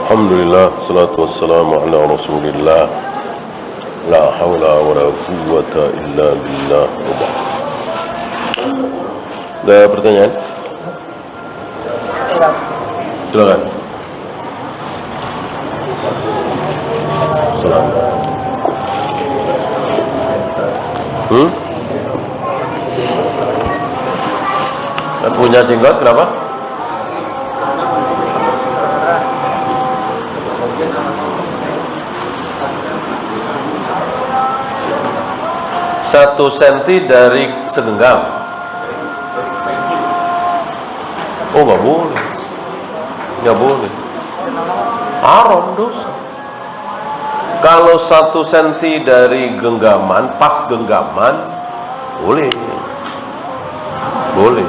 Alhamdulillah, salatu wassalamu ala rasulillah. La hawla wa la quwwata illa billah. Ada pertanyaan? Silakan. Silakan. Punya jenggot kenapa? Satu senti dari segenggam. Oh, nggak boleh. Nggak boleh. Haram, dosa. Kalau 1 senti dari genggaman, pas genggaman, boleh. Boleh.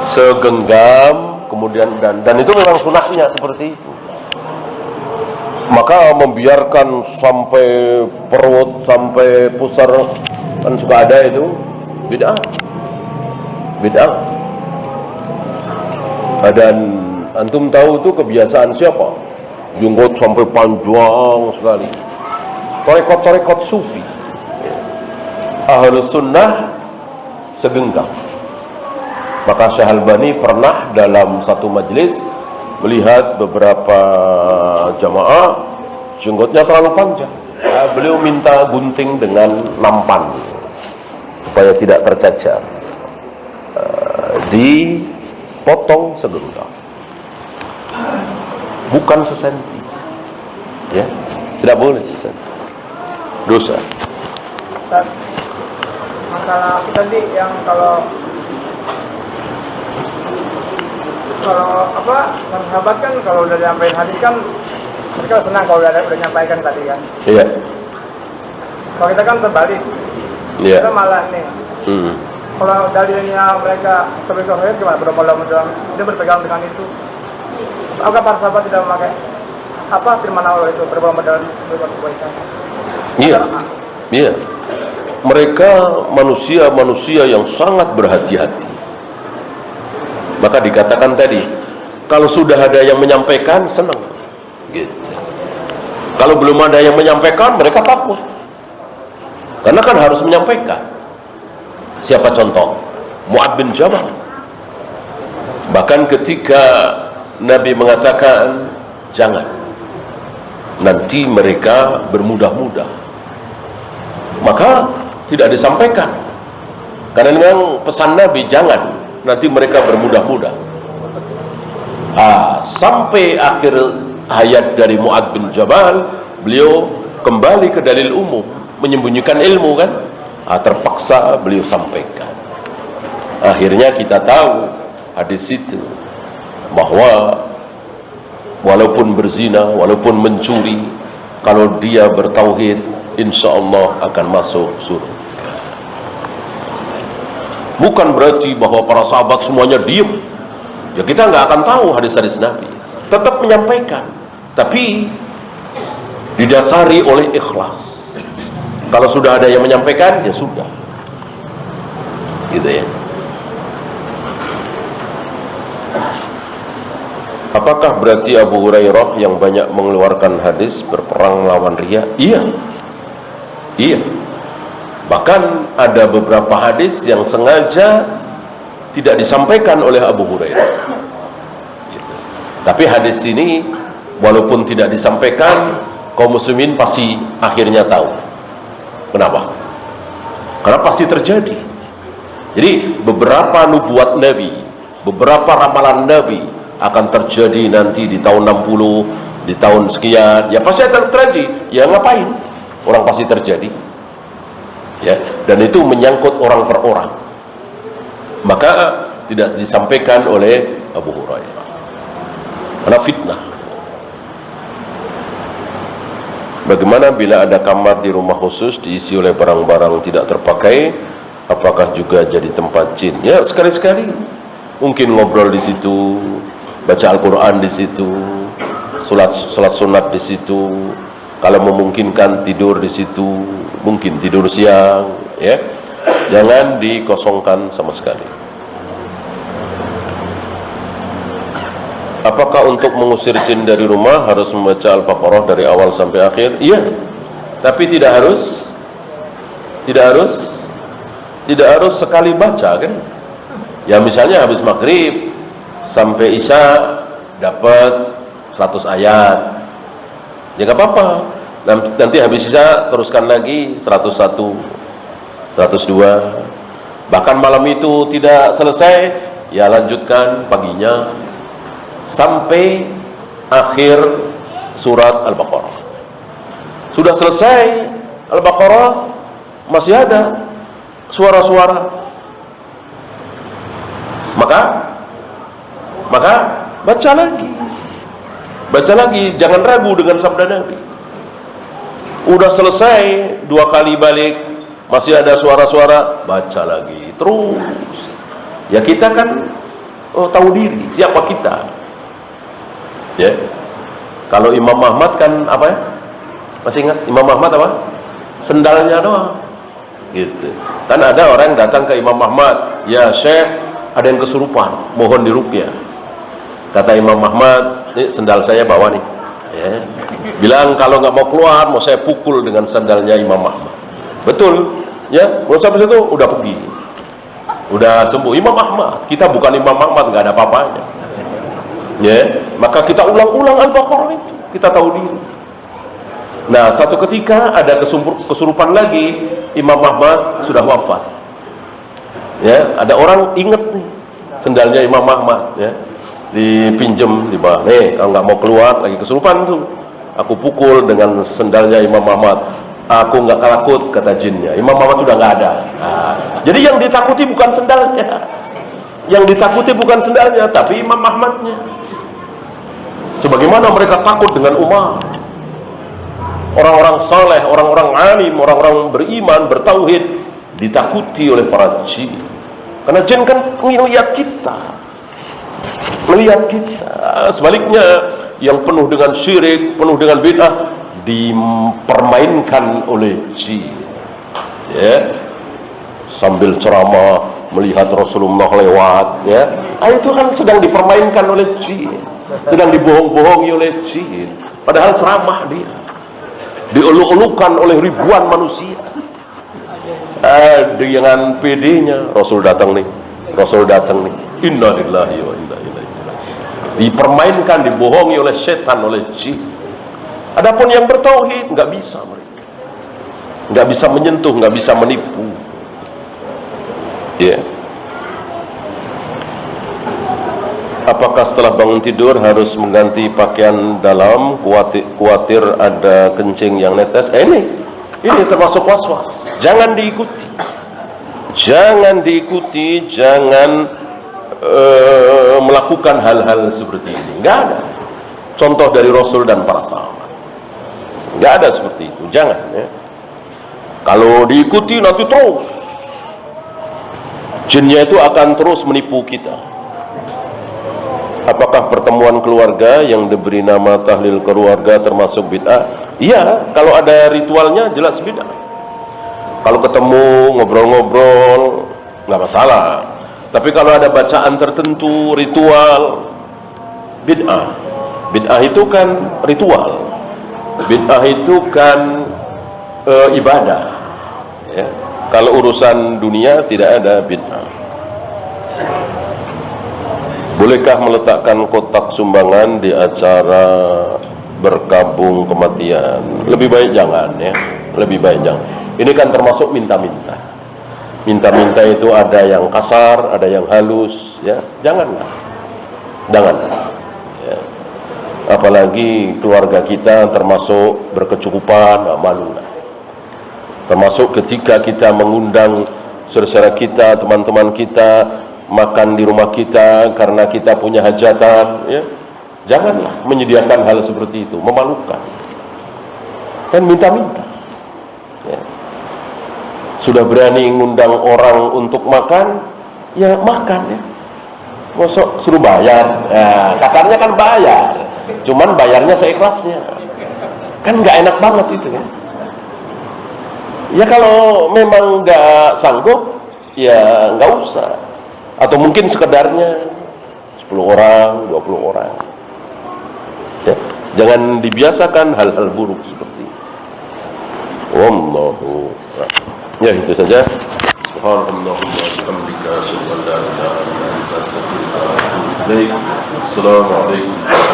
Segenggam, kemudian dan itu memang sunahnya seperti itu. Maka membiarkan sampai perut, sampai pusar, kan suka ada itu, bid'ah. Dan antum tahu itu kebiasaan siapa? Jenggot sampai panjang sekali. Tarekat sufi. Ahlus sunnah segenggam. Maka Syekh Albani pernah dalam satu majelis melihat beberapa jamaah jenggotnya terlalu panjang. Beliau minta gunting dengan nampan supaya tidak tercacar. Dipotong segenggam, bukan sesenti. Ya, tidak boleh sesenti. Dosa. Masalah tadi yang kalau sahabat kan kalau udah nyampein hadis kan mereka senang kalau udah nyampaikan tadi kan. Iya. Kalau kita kan terbalik. Iya. Kita malah nih. Kalau dalilnya mereka terpegang gimana? Bermodal-modal dia berpegang dengan itu. Apakah para sahabat tidak memakai firman Allah itu bermodal berbuat kebaikan? Iya. Iya. Mereka manusia yang sangat berhati-hati. Maka dikatakan tadi, kalau sudah ada yang menyampaikan, senang gitu. Kalau belum ada yang menyampaikan, mereka takut, karena kan harus menyampaikan. Siapa contoh? Mu'adz bin Jabal. Bahkan ketika Nabi mengatakan jangan, nanti mereka bermudah-mudah, maka tidak disampaikan, karena memang pesan Nabi jangan, nanti mereka bermudah-mudah. Sampai akhir hayat dari Mu'adz bin Jabal, beliau kembali ke dalil umum, menyembunyikan ilmu kan. Terpaksa beliau sampaikan. Akhirnya kita tahu hadis itu, bahwa walaupun berzina, walaupun mencuri, kalau dia bertauhid, insya Allah akan masuk surga. Bukan berarti bahwa para sahabat semuanya diem. Ya, kita nggak akan tahu hadis-hadis Nabi. Tetap menyampaikan, tapi didasari oleh ikhlas. Kalau sudah ada yang menyampaikan, ya sudah. Gitu ya. Apakah berarti Abu Hurairah yang banyak mengeluarkan hadis berperang lawan riya? Iya. Iya. Bahkan ada beberapa hadis yang sengaja tidak disampaikan oleh Abu Hurairah. Tapi hadis ini walaupun tidak disampaikan, kaum muslimin pasti akhirnya tahu. Kenapa? Karena pasti terjadi. Jadi beberapa nubuat Nabi, beberapa ramalan Nabi akan terjadi nanti di tahun 60, di tahun sekian, ya pasti akan terjadi. Ya ngapain? Orang pasti terjadi. Ya, dan itu menyangkut orang per orang, maka tidak disampaikan oleh Abu Hurairah karena fitnah. Bagaimana bila ada kamar di rumah khusus diisi oleh barang-barang tidak terpakai, apakah juga jadi tempat jin? Ya, sekali-sekali mungkin ngobrol di situ, baca Al-Quran di situ, salat sunat di situ, kalau memungkinkan tidur di situ, mungkin tidur siang, ya. Jangan dikosongkan sama sekali. Apakah untuk mengusir jin dari rumah harus membaca Al-Baqarah dari awal sampai akhir? Iya, tapi tidak harus sekali baca kan? Ya misalnya habis maghrib sampai isya dapat 100 ayat, ya nggak apa-apa. Nanti habis isya teruskan lagi 101, 102. Bahkan malam itu tidak selesai, ya lanjutkan paginya sampai akhir surat Al-Baqarah. Sudah selesai Al-Baqarah, masih ada suara-suara, maka baca lagi, jangan ragu dengan sabda Nabi. Udah selesai 2 kali balik, masih ada suara-suara, baca lagi terus. Ya kita kan tahu diri siapa kita. Ya, kalau Imam Ahmad kan apa ya? Masih ingat Imam Ahmad apa? Sendalnya doang. Gitu. Kan ada orang yang datang ke Imam Ahmad, ya Syekh, ada yang kesurupan, mohon diruqyah. Kata Imam Ahmad, ini sendal saya bawa nih. Ya. Bilang kalau nggak mau keluar, mau saya pukul dengan sandalnya Imam Ahmad. Betul, ya. Menurut sampai situ udah pergi, udah sembuh. Imam Ahmad, kita bukan Imam Ahmad, nggak ada apa-apanya. Ya, maka kita ulang-ulang Al-Baqarah itu, kita tahu diri. Nah, satu ketika ada kesurupan lagi, Imam Ahmad sudah wafat. Ya, ada orang inget nih sendalnya Imam Ahmad, ya, dipinjem di bawah. Nih, kalau nggak mau keluar lagi kesurupan tuh, aku pukul dengan sendalnya Imam Ahmad. Aku nggak takut, kata jinnya. Imam Ahmad sudah nggak ada. Nah, jadi yang ditakuti bukan sendalnya, tapi Imam Ahmadnya. Sebagaimana mereka takut dengan Umar, orang-orang saleh, orang-orang alim, orang-orang beriman, bertauhid, ditakuti oleh para jin. Karena jin kan melihat kita. Sebaliknya, yang penuh dengan syirik, penuh dengan bid'ah, dipermainkan oleh jin. Ya, sambil ceramah melihat Rasulullah lewat, ya, itu kan sedang dipermainkan oleh jin, sedang dibohong-bohongi oleh jin. Padahal ceramah dia dieluk-elukan oleh ribuan manusia. Dengan PD-nya, Rasul datang nih, inna lillahi wa inna ilaihi raji'un. Dipermainkan, dibohongi oleh setan, oleh jin. Adapun yang bertauhid nggak bisa, mereka nggak bisa menyentuh, nggak bisa menipu. Ya. Apakah setelah bangun tidur harus mengganti pakaian dalam, khawatir ada kencing yang netes? Ini termasuk was-was. Jangan diikuti, jangan melakukan hal-hal seperti ini. Nggak ada contoh dari Rasul dan para sahabat. Nggak ada seperti itu. Jangan, ya. Kalau diikuti nanti terus jinnya itu akan terus menipu kita. Apakah pertemuan keluarga yang diberi nama tahlil keluarga termasuk bid'ah? Iya, kalau ada ritualnya jelas bid'ah. Kalau ketemu ngobrol-ngobrol nggak masalah. Tapi kalau ada bacaan tertentu, ritual, bid'ah. Bid'ah itu kan ritual. Bid'ah itu kan ibadah. Ya. Kalau urusan dunia tidak ada bid'ah. Bolehkah meletakkan kotak sumbangan di acara berkabung kematian? Lebih baik jangan, ya. Lebih baik jangan. Ini kan termasuk minta-minta. Minta-minta itu ada yang kasar, ada yang halus, ya. Janganlah. Ya. Apalagi keluarga kita termasuk berkecukupan, malu lah. Termasuk ketika kita mengundang saudara kita, teman-teman kita makan di rumah kita karena kita punya hajatan, ya. Janganlah menyediakan hal seperti itu, memalukan. Kan minta-minta. Ya. Sudah berani ngundang orang untuk makan, ya makan, ya. Mosok suruh bayar, ya, kasarnya kan bayar, cuman bayarnya seikhlasnya. Kan nggak enak banget itu, kan. Ya kalau memang nggak sanggup, ya nggak usah. Atau mungkin sekedarnya 10 orang, 20 orang. Jangan dibiasakan hal-hal buruk seperti ini. Wallahu a'lam. Ya, itu saja. Subhanallahumma wa bihamdika asyhadu an la ilaha illa anta astaghfiruka wa atubu ilaik. Assalamualaikum.